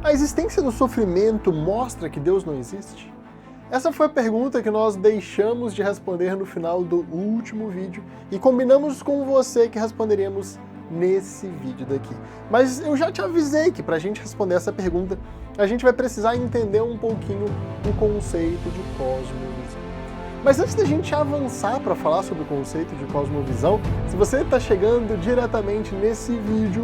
A existência do sofrimento mostra que Deus não existe? Essa foi a pergunta que nós deixamos de responder no final do último vídeo e combinamos com você que responderíamos nesse vídeo daqui. Mas eu já te avisei que para a gente responder essa pergunta, a gente vai precisar entender um pouquinho o conceito de cosmovisão. Mas antes da gente avançar para falar sobre o conceito de cosmovisão, se você está chegando diretamente nesse vídeo,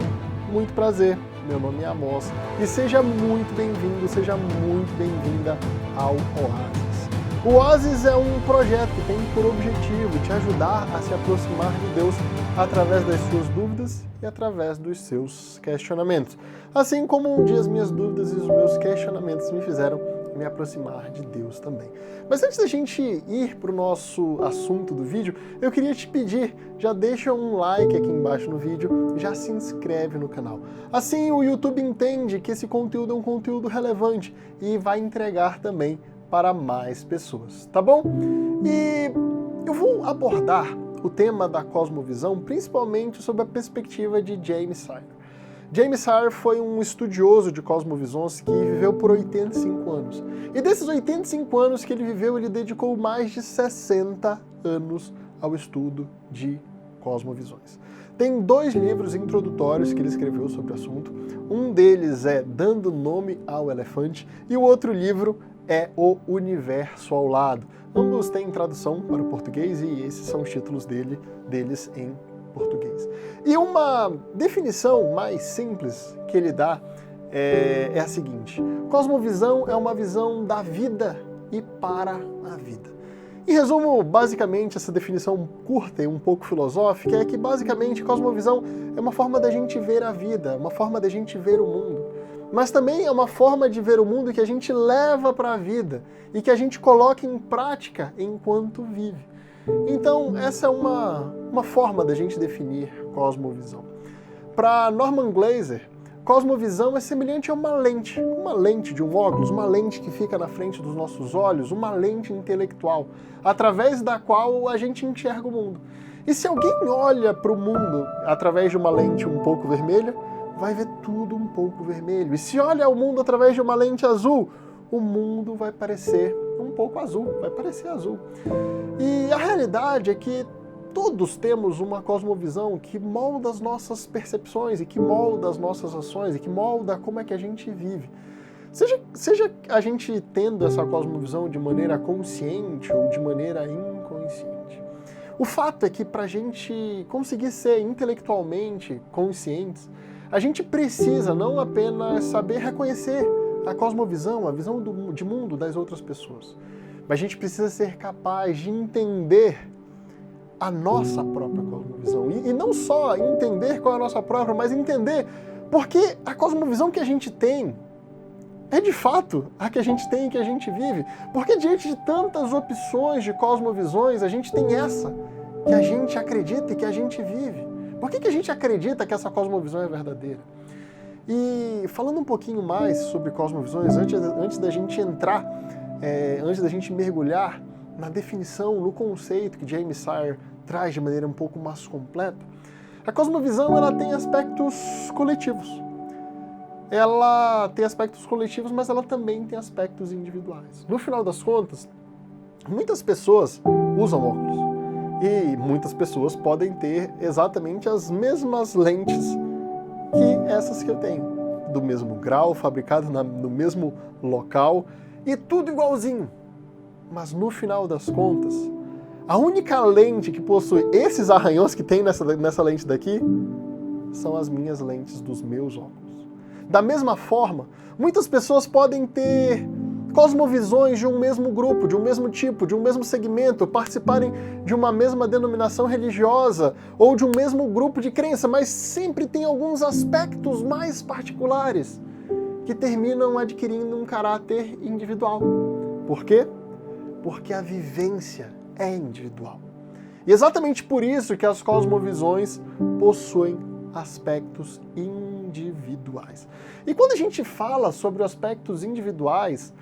muito prazer, meu nome é Amos e seja muito bem-vindo, seja muito bem-vinda ao Oasis. O Oasis é um projeto que tem por objetivo te ajudar a se aproximar de Deus através das suas dúvidas e através dos seus questionamentos. Assim como um dia as minhas dúvidas e os meus questionamentos me fizeram me aproximar de Deus também. Mas antes da gente ir para o nosso assunto do vídeo, eu queria te pedir, já deixa um like aqui embaixo no vídeo, já se inscreve no canal. Assim o YouTube entende que esse conteúdo é um conteúdo relevante e vai entregar também para mais pessoas, tá bom? E eu vou abordar o tema da cosmovisão principalmente sob a perspectiva de James Sire. James Sire foi um estudioso de cosmovisões que viveu por 85 anos. E desses 85 anos que ele viveu, ele dedicou mais de 60 anos ao estudo de cosmovisões. Tem 2 livros introdutórios que ele escreveu sobre o assunto. Um deles é Dando Nome ao Elefante e o outro livro é O Universo ao Lado. Ambos têm tradução para o português e esses são os títulos deles em português. E uma definição mais simples que ele dá é a seguinte: cosmovisão é uma visão da vida e para a vida. Em resumo, basicamente, essa definição curta e um pouco filosófica é que, basicamente, cosmovisão é uma forma da gente ver a vida, uma forma da gente ver o mundo. Mas também é uma forma de ver o mundo que a gente leva para a vida e que a gente coloca em prática enquanto vive. Então, essa é uma forma da gente definir cosmovisão. Para Norman Glaser, cosmovisão é semelhante a uma lente de um óculos, uma lente que fica na frente dos nossos olhos, uma lente intelectual, através da qual a gente enxerga o mundo. E se alguém olha para o mundo através de uma lente um pouco vermelha, vai ver tudo um pouco vermelho. E se olha o mundo através de uma lente azul, o mundo vai parecer um pouco azul, vai parecer azul. E a realidade é que todos temos uma cosmovisão que molda as nossas percepções e que molda as nossas ações e que molda como é que a gente vive. Seja a gente tendo essa cosmovisão de maneira consciente ou de maneira inconsciente. O fato é que para a gente conseguir ser intelectualmente conscientes, a gente precisa não apenas saber reconhecer a cosmovisão, a visão de mundo das outras pessoas, mas a gente precisa ser capaz de entender a nossa própria cosmovisão. E não só entender qual é a nossa própria, mas entender porque a cosmovisão que a gente tem é de fato a que a gente tem e que a gente vive. Porque diante de tantas opções de cosmovisões, a gente tem essa que a gente acredita e que a gente vive. Por que a gente acredita que essa cosmovisão é verdadeira? E falando um pouquinho mais sobre cosmovisões, antes da gente entrar, antes da gente mergulhar na definição, no conceito que James Sire traz de maneira um pouco mais completa, a cosmovisão ela tem aspectos coletivos. Ela tem aspectos coletivos, mas ela também tem aspectos individuais. No final das contas, muitas pessoas usam óculos. E muitas pessoas podem ter exatamente as mesmas lentes que essas que eu tenho. Do mesmo grau, fabricado no mesmo local e tudo igualzinho. Mas no final das contas, a única lente que possui esses arranhões que tem nessa lente daqui são as minhas lentes dos meus óculos. Da mesma forma, muitas pessoas podem ter cosmovisões de um mesmo grupo, de um mesmo tipo, de um mesmo segmento, participarem de uma mesma denominação religiosa ou de um mesmo grupo de crença, mas sempre tem alguns aspectos mais particulares que terminam adquirindo um caráter individual. Por quê? Porque a vivência é individual. E exatamente por isso que as cosmovisões possuem aspectos individuais. E quando a gente fala sobre aspectos individuais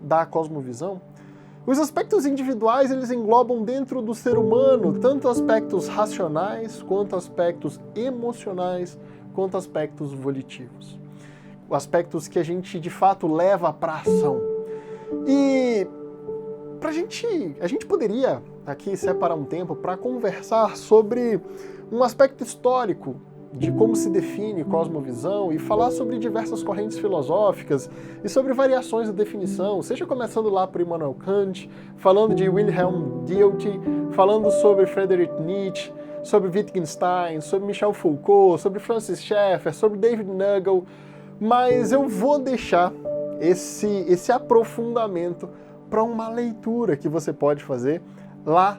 da cosmovisão, os aspectos individuais eles englobam dentro do ser humano tanto aspectos racionais, quanto aspectos emocionais, quanto aspectos volitivos. aspectos que a gente de fato leva para ação. E a gente poderia aqui separar um tempo para conversar sobre um aspecto histórico de como se define cosmovisão e falar sobre diversas correntes filosóficas e sobre variações da definição, seja começando lá por Immanuel Kant, falando de Wilhelm Dilthey, falando sobre Friedrich Nietzsche, sobre Wittgenstein, sobre Michel Foucault, sobre Francis Schaeffer, sobre David Nagel, mas eu vou deixar esse aprofundamento para uma leitura que você pode fazer lá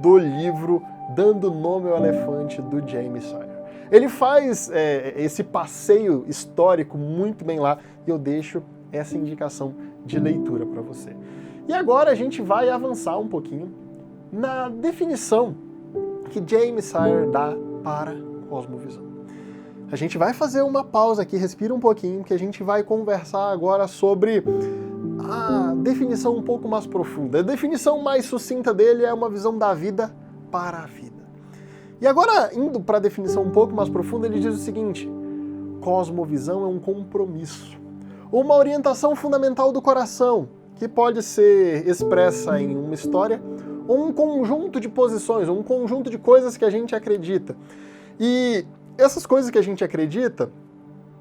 do livro Dando Nome ao Elefante, do James Sire. Ele faz esse passeio histórico muito bem lá e eu deixo essa indicação de leitura para você. E agora a gente vai avançar um pouquinho na definição que James Sire dá para cosmovisão. A gente vai fazer uma pausa aqui, respira um pouquinho, que a gente vai conversar agora sobre a definição um pouco mais profunda. A definição mais sucinta dele é uma visão da vida para a vida. E agora, indo para a definição um pouco mais profunda, ele diz o seguinte: cosmovisão é um compromisso, uma orientação fundamental do coração, que pode ser expressa em uma história ou um conjunto de posições, ou um conjunto de coisas que a gente acredita. E essas coisas que a gente acredita,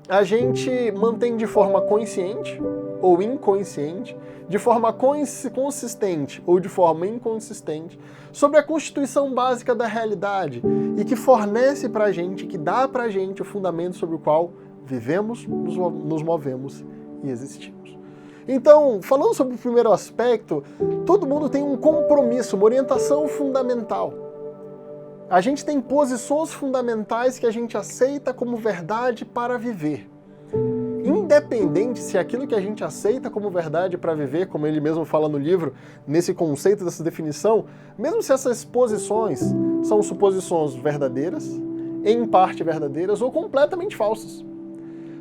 a gente mantém de forma consciente ou inconsciente, de forma consistente ou de forma inconsistente, sobre a constituição básica da realidade e que fornece pra gente, que dá pra gente o fundamento sobre o qual vivemos, nos movemos e existimos. Então, falando sobre o primeiro aspecto, todo mundo tem um compromisso, uma orientação fundamental. A gente tem posições fundamentais que a gente aceita como verdade para viver. Independente se aquilo que a gente aceita como verdade para viver, como ele mesmo fala no livro, nesse conceito dessa definição, mesmo se essas posições são suposições verdadeiras, em parte verdadeiras ou completamente falsas.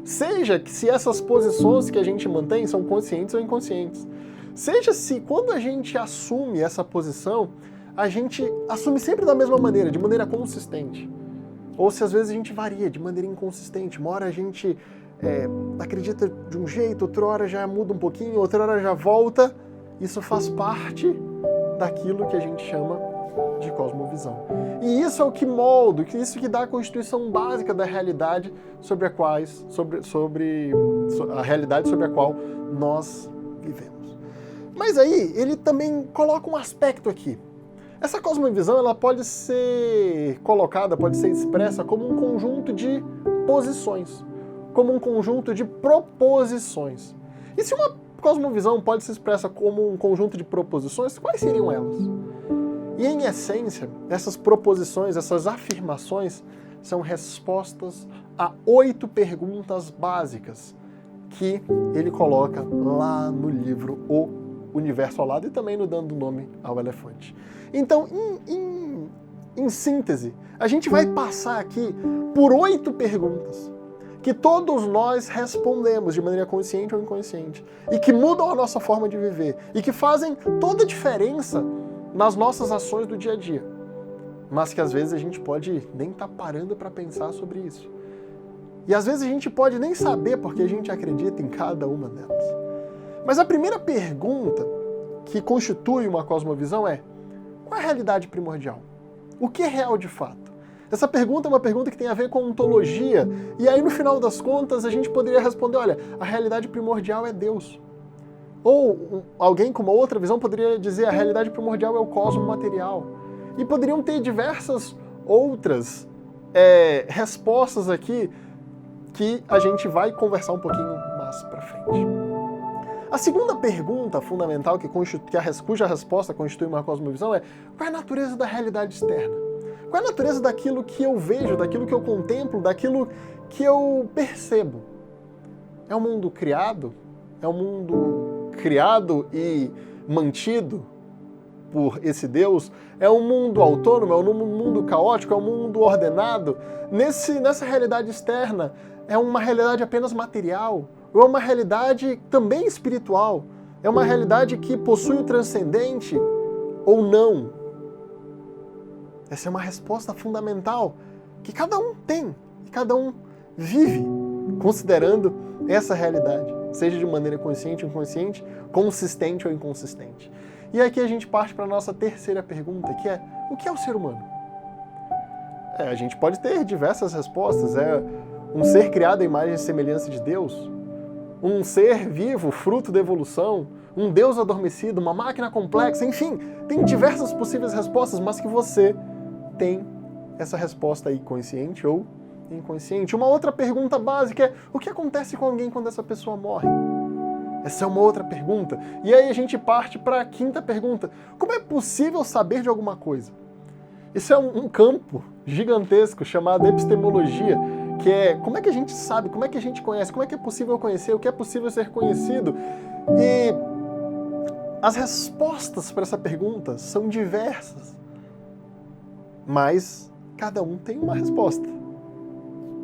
Seja que se essas posições que a gente mantém são conscientes ou inconscientes. Seja se quando a gente assume essa posição, a gente assume sempre da mesma maneira, de maneira consistente. Ou se às vezes a gente varia de maneira inconsistente. Uma hora a gente acredita de um jeito, outra hora já muda um pouquinho, outra hora já volta. Isso faz parte daquilo que a gente chama de cosmovisão. E isso é o que molda, isso que dá a constituição básica da realidade sobre a realidade sobre a qual nós vivemos. Mas aí ele também coloca um aspecto aqui. Essa cosmovisão ela pode ser colocada, pode ser expressa como um conjunto de posições, como um conjunto de proposições. E se uma cosmovisão pode ser expressa como um conjunto de proposições, quais seriam elas? E em essência, essas proposições, essas afirmações são respostas a 8 perguntas básicas que ele coloca lá no livro O Universo ao Lado e também no Dando Nome ao Elefante. Então, em síntese, a gente vai passar aqui por 8 perguntas que todos nós respondemos de maneira consciente ou inconsciente e que mudam a nossa forma de viver e que fazem toda a diferença nas nossas ações do dia a dia, mas que às vezes a gente pode nem estar parando para pensar sobre isso. E às vezes a gente pode nem saber porque a gente acredita em cada uma delas. Mas a primeira pergunta que constitui uma cosmovisão é: qual é a realidade primordial? O que é real de fato? Essa pergunta é uma pergunta que tem a ver com ontologia, e aí no final das contas a gente poderia responder: olha, a realidade primordial é Deus. Ou alguém com uma outra visão poderia dizer: a realidade primordial é o cosmos material. E poderiam ter diversas outras respostas aqui que a gente vai conversar um pouquinho mais pra frente. A segunda pergunta fundamental cuja resposta constitui uma cosmovisão é: qual é a natureza da realidade externa? Qual é a natureza daquilo que eu vejo, daquilo que eu contemplo, daquilo que eu percebo? É um mundo criado? É um mundo criado e mantido por esse Deus? É um mundo autônomo? É um mundo caótico? É um mundo ordenado? Nessa realidade externa, é uma realidade apenas material? Ou é uma realidade também espiritual? É uma realidade que possui o transcendente ou não? Essa é uma resposta fundamental que cada um tem, que cada um vive, considerando essa realidade, seja de maneira consciente ou inconsciente, consistente ou inconsistente. E aqui a gente parte para a nossa terceira pergunta, que é: o que é o ser humano? A gente pode ter diversas respostas. É um ser criado à imagem e semelhança de Deus? Um ser vivo, fruto da evolução? Um Deus adormecido? Uma máquina complexa? Enfim, tem diversas possíveis respostas, mas que você tem essa resposta aí, consciente ou inconsciente. Uma outra pergunta básica é: o que acontece com alguém quando essa pessoa morre? Essa é uma outra pergunta. E aí a gente parte para a quinta pergunta: como é possível saber de alguma coisa? Isso é um campo gigantesco chamado epistemologia, que é como é que a gente sabe, como é que a gente conhece, como é que é possível conhecer, o que é possível ser conhecido. E as respostas para essa pergunta são diversas, mas cada um tem uma resposta.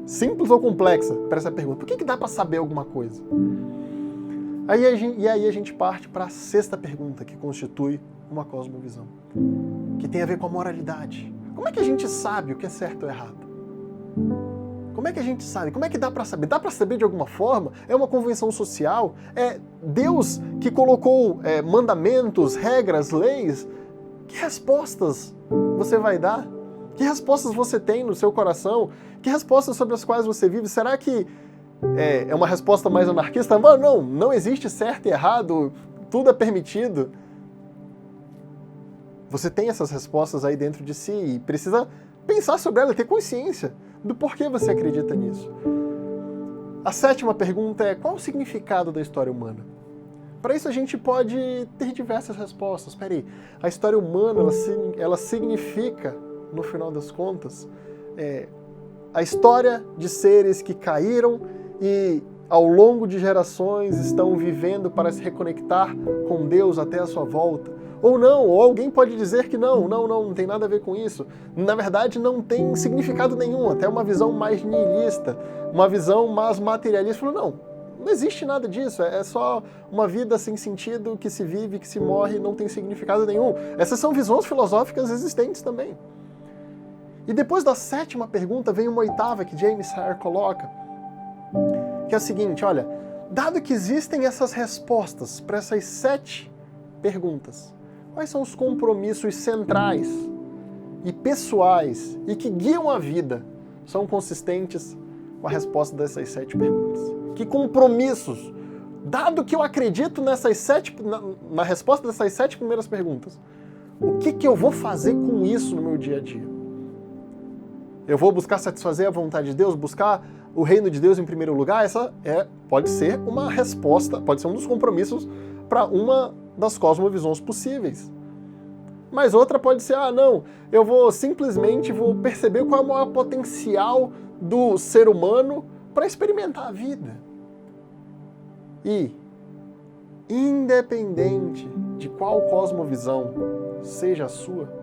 Simples ou complexa para essa pergunta. Por que dá para saber alguma coisa? E aí a gente parte para a sexta pergunta, que constitui uma cosmovisão, que tem a ver com a moralidade. Como é que a gente sabe o que é certo ou errado? Como é que a gente sabe? Como é que dá para saber? Dá para saber de alguma forma? É uma convenção social? É Deus que colocou mandamentos, regras, leis? Que respostas você vai dar? Que respostas você tem no seu coração? Que respostas sobre as quais você vive? Será que é uma resposta mais anarquista? Não existe certo e errado, tudo é permitido. Você tem essas respostas aí dentro de si e precisa pensar sobre ela, ter consciência do porquê você acredita nisso. A sétima pergunta é: qual o significado da história humana? Para isso a gente pode ter diversas respostas. Peraí, a história humana, ela significa, no final das contas, a história de seres que caíram e ao longo de gerações estão vivendo para se reconectar com Deus até a sua volta. Ou não, ou alguém pode dizer que não tem nada a ver com isso. Na verdade, não tem significado nenhum, até uma visão mais nihilista, uma visão mais materialista. Não existe nada disso, é só uma vida sem sentido que se vive, que se morre, não tem significado nenhum. Essas são visões filosóficas existentes também. E depois da sétima pergunta vem uma oitava que James Hare coloca, que é a seguinte: olha, dado que existem essas respostas para essas 7 perguntas, quais são os compromissos centrais e pessoais e que guiam a vida são consistentes com a resposta dessas 7 perguntas? Que compromissos, dado que eu acredito na resposta dessas 7 primeiras perguntas, o que eu vou fazer com isso no meu dia a dia? Eu vou buscar satisfazer a vontade de Deus, buscar o reino de Deus em primeiro lugar? Essa pode ser uma resposta, pode ser um dos compromissos para uma das cosmovisões possíveis. Mas outra pode ser: eu vou simplesmente perceber qual é o maior potencial do ser humano para experimentar a vida. E, independente de qual cosmovisão seja a sua,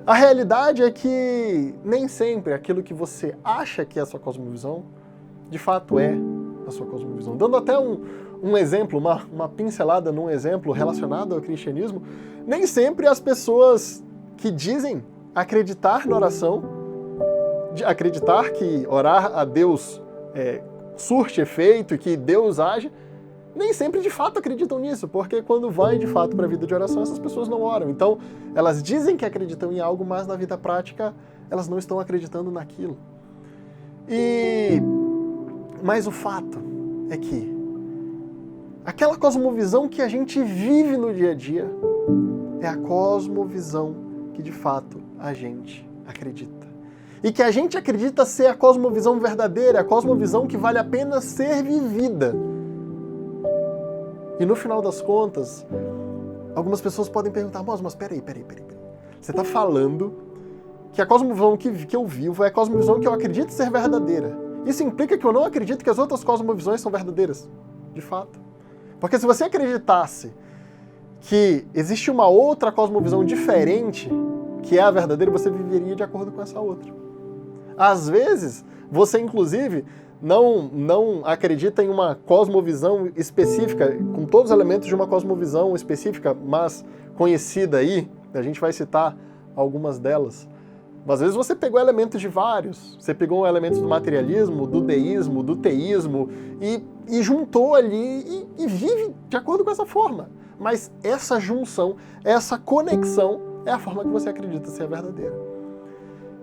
a realidade é que nem sempre aquilo que você acha que é a sua cosmovisão, de fato é a sua cosmovisão. Dando até um exemplo, uma pincelada num exemplo relacionado ao cristianismo, nem sempre as pessoas que dizem acreditar na oração, de acreditar que orar a Deus surte efeito e que Deus age, nem sempre de fato acreditam nisso, porque quando vai de fato para a vida de oração, essas pessoas não oram. Então, elas dizem que acreditam em algo, mas na vida prática elas não estão acreditando naquilo. Mas o fato é que aquela cosmovisão que a gente vive no dia a dia é a cosmovisão que de fato a gente acredita. E que a gente acredita ser a cosmovisão verdadeira, a cosmovisão que vale a pena ser vivida. E no final das contas, algumas pessoas podem perguntar: mas peraí. Você está falando que a cosmovisão que eu vivo é a cosmovisão que eu acredito ser verdadeira. Isso implica que eu não acredito que as outras cosmovisões são verdadeiras, de fato. Porque se você acreditasse que existe uma outra cosmovisão diferente, que é a verdadeira, você viveria de acordo com essa outra. Às vezes, você inclusive não acredita em uma cosmovisão específica, com todos os elementos de uma cosmovisão específica, mas conhecida aí, a gente vai citar algumas delas. Às vezes você pegou elementos de vários, você pegou elementos do materialismo, do deísmo, do teísmo e juntou ali e vive de acordo com essa forma. Mas essa junção, essa conexão é a forma que você acredita ser a verdadeira.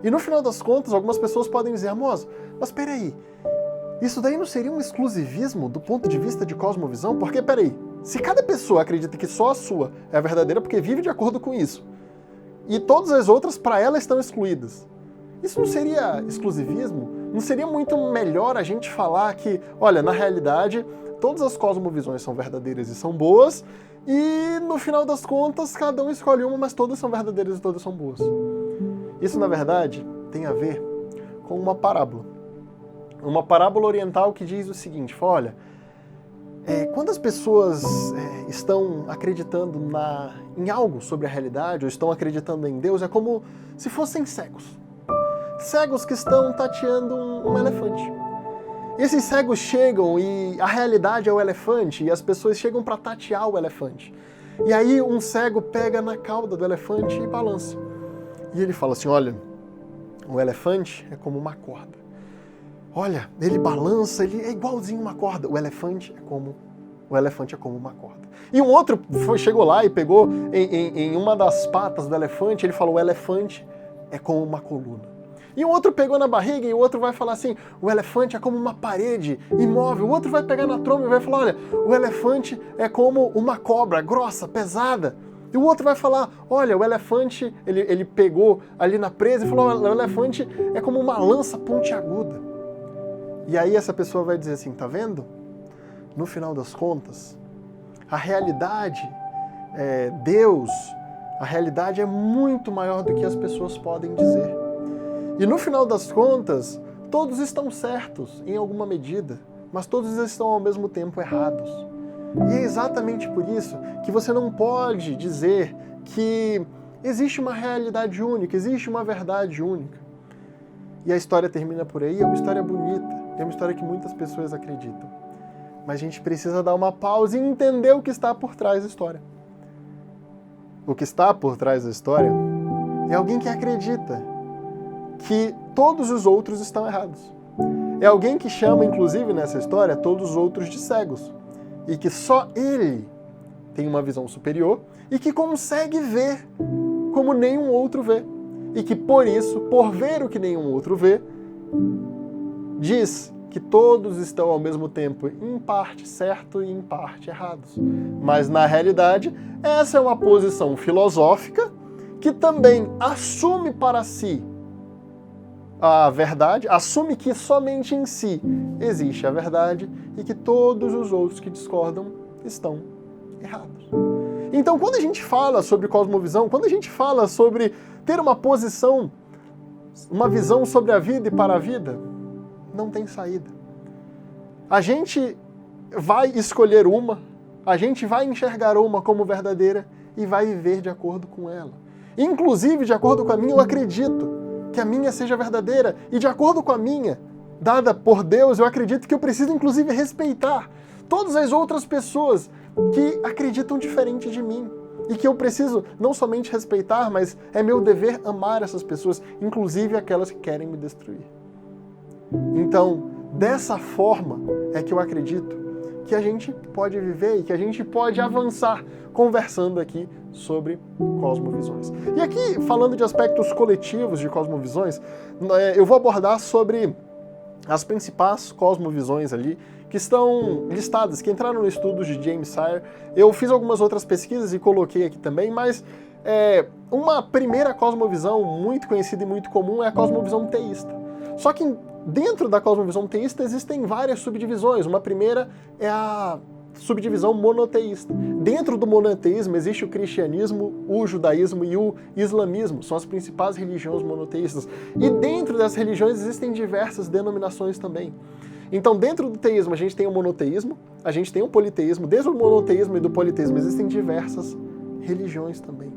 E no final das contas, algumas pessoas podem dizer, Amos, mas peraí, isso daí não seria um exclusivismo do ponto de vista de cosmovisão? Porque, peraí, se cada pessoa acredita que só a sua é a verdadeira porque vive de acordo com isso, e todas as outras, para ela, estão excluídas, isso não seria exclusivismo? Não seria muito melhor a gente falar que, olha, na realidade, todas as cosmovisões são verdadeiras e são boas, e no final das contas, cada um escolhe uma, mas todas são verdadeiras e todas são boas. Isso, na verdade, tem a ver com uma parábola. Uma parábola oriental que diz o seguinte, olha, quando as pessoas estão acreditando em algo sobre a realidade, ou estão acreditando em Deus, é como se fossem cegos. Cegos que estão tateando um elefante. Esses cegos chegam e a realidade é o elefante, e as pessoas chegam para tatear o elefante. E aí um cego pega na cauda do elefante e balança. E ele fala assim, olha, o elefante é como uma corda. Olha, ele balança, ele é igualzinho uma corda. O elefante é como uma corda. E um outro chegou lá e pegou em uma das patas do elefante, ele falou, o elefante é como uma coluna. E o outro pegou na barriga e o outro vai falar assim, o elefante é como uma parede imóvel. O outro vai pegar na tromba e vai falar, olha, o elefante é como uma cobra grossa, pesada. E o outro vai falar, olha, o elefante, ele pegou ali na presa e falou, o elefante é como uma lança pontiaguda. E aí essa pessoa vai dizer assim, tá vendo? No final das contas, a realidade, Deus, a realidade é muito maior do que as pessoas podem dizer. E no final das contas, todos estão certos em alguma medida, mas todos estão ao mesmo tempo errados. E é exatamente por isso que você não pode dizer que existe uma realidade única, existe uma verdade única. E a história termina por aí, é uma história bonita, é uma história que muitas pessoas acreditam. Mas a gente precisa dar uma pausa e entender o que está por trás da história. O que está por trás da história é alguém que acredita que todos os outros estão errados. É alguém que chama, inclusive nessa história, todos os outros de cegos. E que só ele tem uma visão superior e que consegue ver como nenhum outro vê. E que por isso, por ver o que nenhum outro vê, diz que todos estão ao mesmo tempo em parte certo e em parte errados. Mas na realidade, essa é uma posição filosófica que também assume para si a verdade, assume que somente em si existe a verdade e que todos os outros que discordam estão errados. Então, quando a gente fala sobre cosmovisão, quando a gente fala sobre ter uma posição, uma visão sobre a vida e para a vida, não tem saída. A gente vai escolher uma, a gente vai enxergar uma como verdadeira e vai viver de acordo com ela. Inclusive, de acordo com a minha, eu acredito que a minha seja verdadeira, e de acordo com a minha, dada por Deus, eu acredito que eu preciso inclusive respeitar todas as outras pessoas que acreditam diferente de mim, e que eu preciso não somente respeitar, mas é meu dever amar essas pessoas, inclusive aquelas que querem me destruir. Então, dessa forma é que eu acredito que a gente pode viver e que a gente pode avançar conversando aqui sobre cosmovisões. E aqui, falando de aspectos coletivos de cosmovisões, eu vou abordar sobre as principais cosmovisões ali que estão listadas, que entraram no estudo de James Sire. Eu fiz algumas outras pesquisas e coloquei aqui também, mas uma primeira cosmovisão muito conhecida e muito comum é a cosmovisão teísta. Só que dentro da cosmovisão teísta existem várias subdivisões. Uma primeira é a subdivisão monoteísta. Dentro do monoteísmo existe o cristianismo, o judaísmo e o islamismo. São as principais religiões monoteístas. E dentro dessas religiões existem diversas denominações também. Então, dentro do teísmo, a gente tem o monoteísmo, a gente tem o politeísmo. Dentro do monoteísmo e do politeísmo existem diversas religiões também.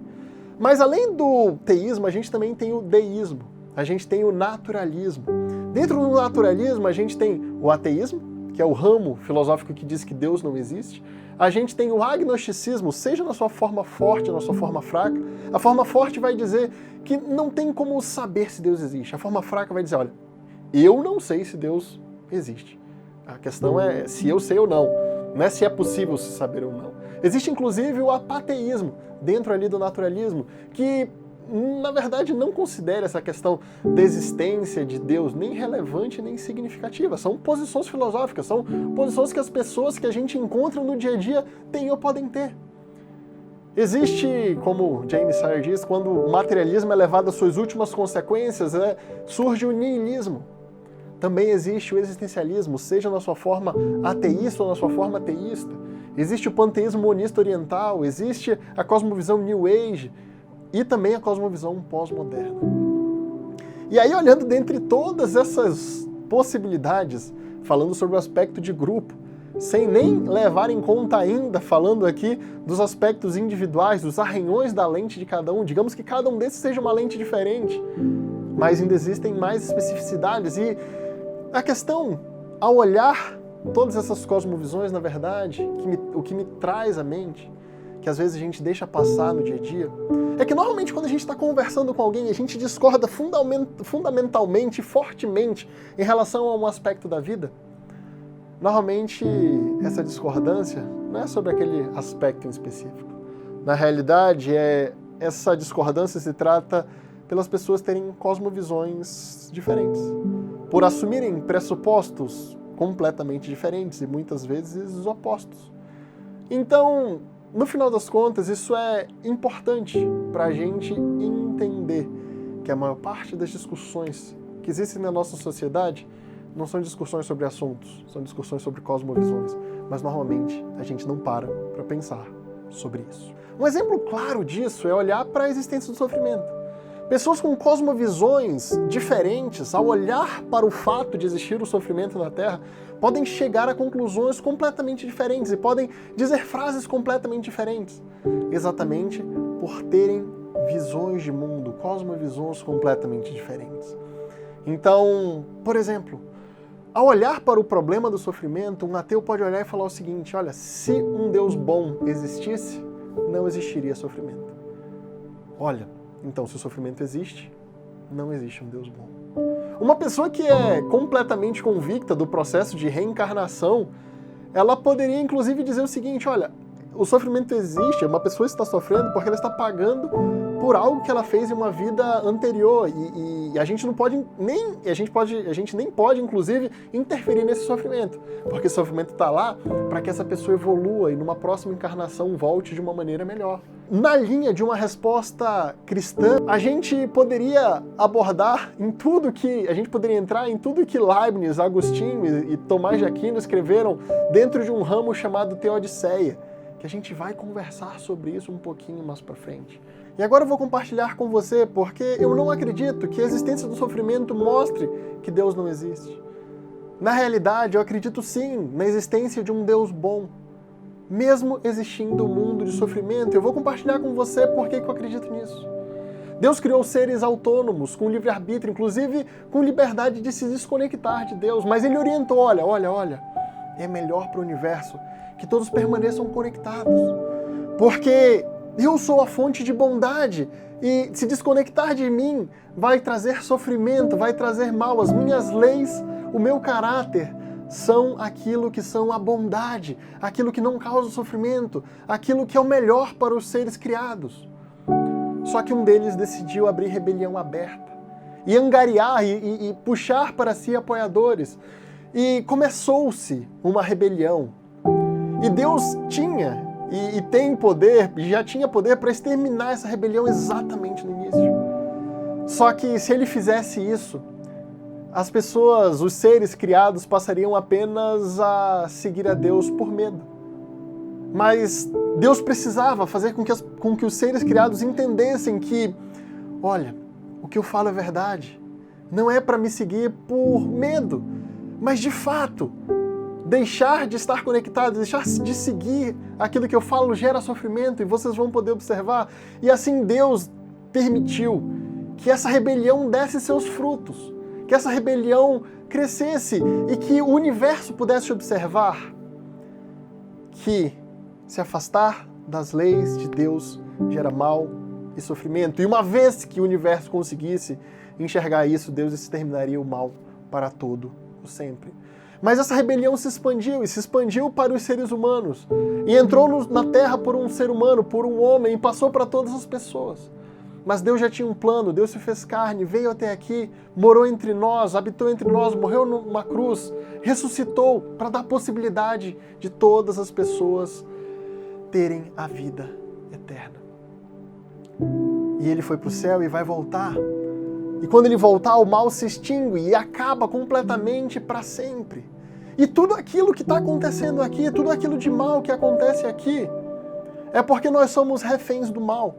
Mas além do teísmo, a gente também tem o deísmo. A gente tem o naturalismo. Dentro do naturalismo, a gente tem o ateísmo, que é o ramo filosófico que diz que Deus não existe. A gente tem o agnosticismo, seja na sua forma forte, na sua forma fraca. A forma forte vai dizer que não tem como saber se Deus existe. A forma fraca vai dizer, olha, eu não sei se Deus existe. A questão é se eu sei ou não. Não é se é possível se saber ou não. Existe inclusive o apateísmo, dentro ali do naturalismo, que na verdade não considera essa questão da existência de Deus nem relevante nem significativa. São posições filosóficas, são posições que as pessoas que a gente encontra no dia a dia têm ou podem ter. Existe, como James Sire diz, quando o materialismo é levado às suas últimas consequências, surge o niilismo. Também existe o existencialismo, seja na sua forma ateísta ou na sua forma teísta. Existe o panteísmo monista oriental, existe a cosmovisão New Age e também a cosmovisão pós-moderna. E aí, olhando dentre todas essas possibilidades, falando sobre o aspecto de grupo, sem nem levar em conta ainda, falando aqui dos aspectos individuais, dos arranhões da lente de cada um, digamos que cada um desses seja uma lente diferente, mas ainda existem mais especificidades. E a questão, ao olhar todas essas cosmovisões, na verdade, o que me traz à mente, que às vezes a gente deixa passar no dia a dia, é que normalmente quando a gente está conversando com alguém, a gente discorda fundamentalmente, fortemente, em relação a um aspecto da vida. Normalmente, essa discordância não é sobre aquele aspecto em específico. Na realidade, essa discordância se trata pelas pessoas terem cosmovisões diferentes, por assumirem pressupostos completamente diferentes e muitas vezes opostos. Então, no final das contas, isso é importante para a gente entender que a maior parte das discussões que existem na nossa sociedade não são discussões sobre assuntos, são discussões sobre cosmovisões, mas normalmente a gente não para pensar sobre isso. Um exemplo claro disso é olhar para a existência do sofrimento. Pessoas com cosmovisões diferentes, ao olhar para o fato de existir o sofrimento na Terra, podem chegar a conclusões completamente diferentes e podem dizer frases completamente diferentes, exatamente por terem visões de mundo, cosmovisões completamente diferentes. Então, por exemplo, ao olhar para o problema do sofrimento, um ateu pode olhar e falar o seguinte, olha, se um Deus bom existisse, não existiria sofrimento. Olha, então se o sofrimento existe, não existe um Deus bom. Uma pessoa que é completamente convicta do processo de reencarnação, ela poderia inclusive dizer o seguinte, olha, o sofrimento existe, uma pessoa está sofrendo porque ela está pagando por algo que ela fez em uma vida anterior e a gente não pode nem, a gente nem pode inclusive interferir nesse sofrimento, porque o sofrimento está lá para que essa pessoa evolua e numa próxima encarnação volte de uma maneira melhor. Na linha de uma resposta cristã, a gente poderia abordar em tudo que, a gente poderia entrar em tudo que Leibniz, Agostinho e Tomás de Aquino escreveram dentro de um ramo chamado Teodiceia, que a gente vai conversar sobre isso um pouquinho mais para frente. E agora eu vou compartilhar com você porque eu não acredito que a existência do sofrimento mostre que Deus não existe. Na realidade, eu acredito sim na existência de um Deus bom, mesmo existindo um mundo de sofrimento. Eu vou compartilhar com você porque eu acredito nisso. Deus criou seres autônomos, com livre-arbítrio, inclusive com liberdade de se desconectar de Deus, mas Ele orientou, olha, é melhor para o universo que todos permaneçam conectados, porque eu sou a fonte de bondade e se desconectar de mim vai trazer sofrimento, vai trazer mal. As minhas leis, o meu caráter são aquilo que são a bondade, aquilo que não causa sofrimento, aquilo que é o melhor para os seres criados. Só que um deles decidiu abrir rebelião aberta e angariar e puxar para si apoiadores. E começou-se uma rebelião. E Deus tinha e tem poder, já tinha poder para exterminar essa rebelião exatamente no início. Só que se Ele fizesse isso, as pessoas, os seres criados, passariam apenas a seguir a Deus por medo. Mas Deus precisava fazer com que os seres criados entendessem que, olha, o que eu falo é verdade. Não é para me seguir por medo, mas de fato, deixar de estar conectado, deixar de seguir aquilo que eu falo gera sofrimento e vocês vão poder observar. E assim Deus permitiu que essa rebelião desse seus frutos, que essa rebelião crescesse e que o universo pudesse observar que se afastar das leis de Deus gera mal e sofrimento. E uma vez que o universo conseguisse enxergar isso, Deus exterminaria o mal para todo o sempre. Mas essa rebelião se expandiu, e se expandiu para os seres humanos. E entrou na Terra por um ser humano, por um homem, e passou para todas as pessoas. Mas Deus já tinha um plano, Deus se fez carne, veio até aqui, morou entre nós, habitou entre nós, morreu numa cruz, ressuscitou para dar possibilidade de todas as pessoas terem a vida eterna. E ele foi para o céu e vai voltar. E quando ele voltar, o mal se extingue e acaba completamente para sempre. E tudo aquilo que está acontecendo aqui, tudo aquilo de mal que acontece aqui, é porque nós somos reféns do mal.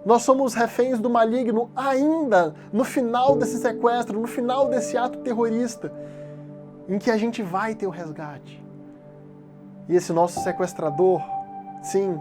Nós somos reféns do maligno ainda no final desse sequestro, no final desse ato terrorista, em que a gente vai ter o resgate. E esse nosso sequestrador, sim,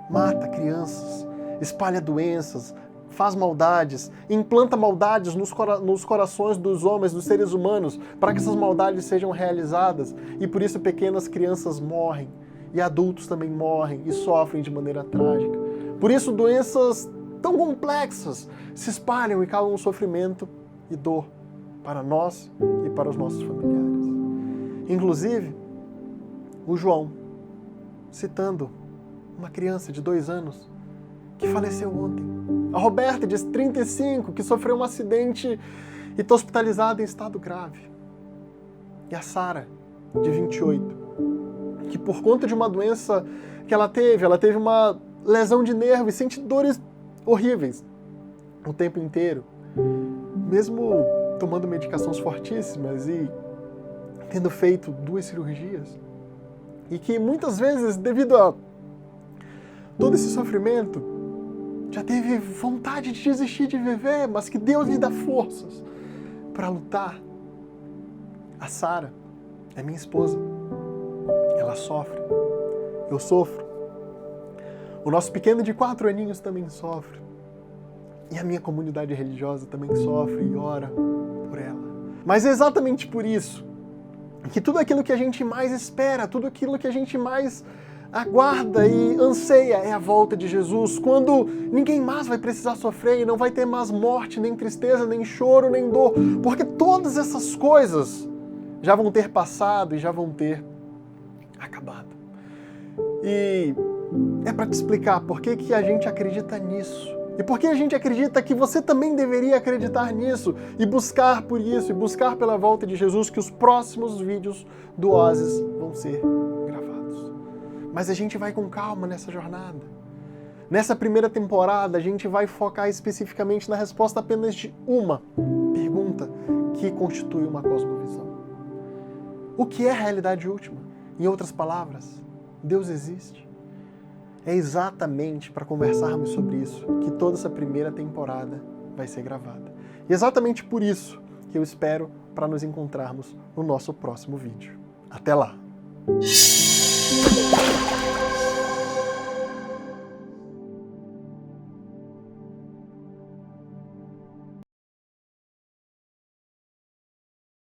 mata crianças, espalha doenças, faz maldades, implanta maldades nos corações dos homens, dos seres humanos, para que essas maldades sejam realizadas. E por isso pequenas crianças morrem, e adultos também morrem e sofrem de maneira trágica. Por isso doenças tão complexas se espalham e causam sofrimento e dor para nós e para os nossos familiares. Inclusive, o João, citando uma criança de 2 anos que faleceu ontem. A Roberta, de 35, que sofreu um acidente e está hospitalizada em estado grave. E a Sara, de 28, que por conta de uma doença que ela teve uma lesão de nervo e sente dores horríveis o tempo inteiro. Mesmo tomando medicações fortíssimas e tendo feito 2 cirurgias. E que muitas vezes, devido a todo esse sofrimento, já teve vontade de desistir de viver, mas que Deus lhe dá forças para lutar. A Sara é minha esposa. Ela sofre. Eu sofro. O nosso pequeno de 4 aninhos também sofre. E a minha comunidade religiosa também sofre e ora por ela. Mas é exatamente por isso que tudo aquilo que a gente mais espera, tudo aquilo que a gente mais aguarda e anseia é a volta de Jesus, quando ninguém mais vai precisar sofrer e não vai ter mais morte, nem tristeza, nem choro, nem dor, porque todas essas coisas já vão ter passado e já vão ter acabado. E é para te explicar por que a gente acredita nisso. E por que a gente acredita que você também deveria acreditar nisso e buscar por isso, e buscar pela volta de Jesus, que os próximos vídeos do Oasis vão ser gravados. Mas a gente vai com calma nessa jornada. Nessa primeira temporada, a gente vai focar especificamente na resposta apenas de uma pergunta que constitui uma cosmovisão. O que é a realidade última? Em outras palavras, Deus existe? É exatamente para conversarmos sobre isso que toda essa primeira temporada vai ser gravada. E exatamente por isso que eu espero para nos encontrarmos no nosso próximo vídeo. Até lá!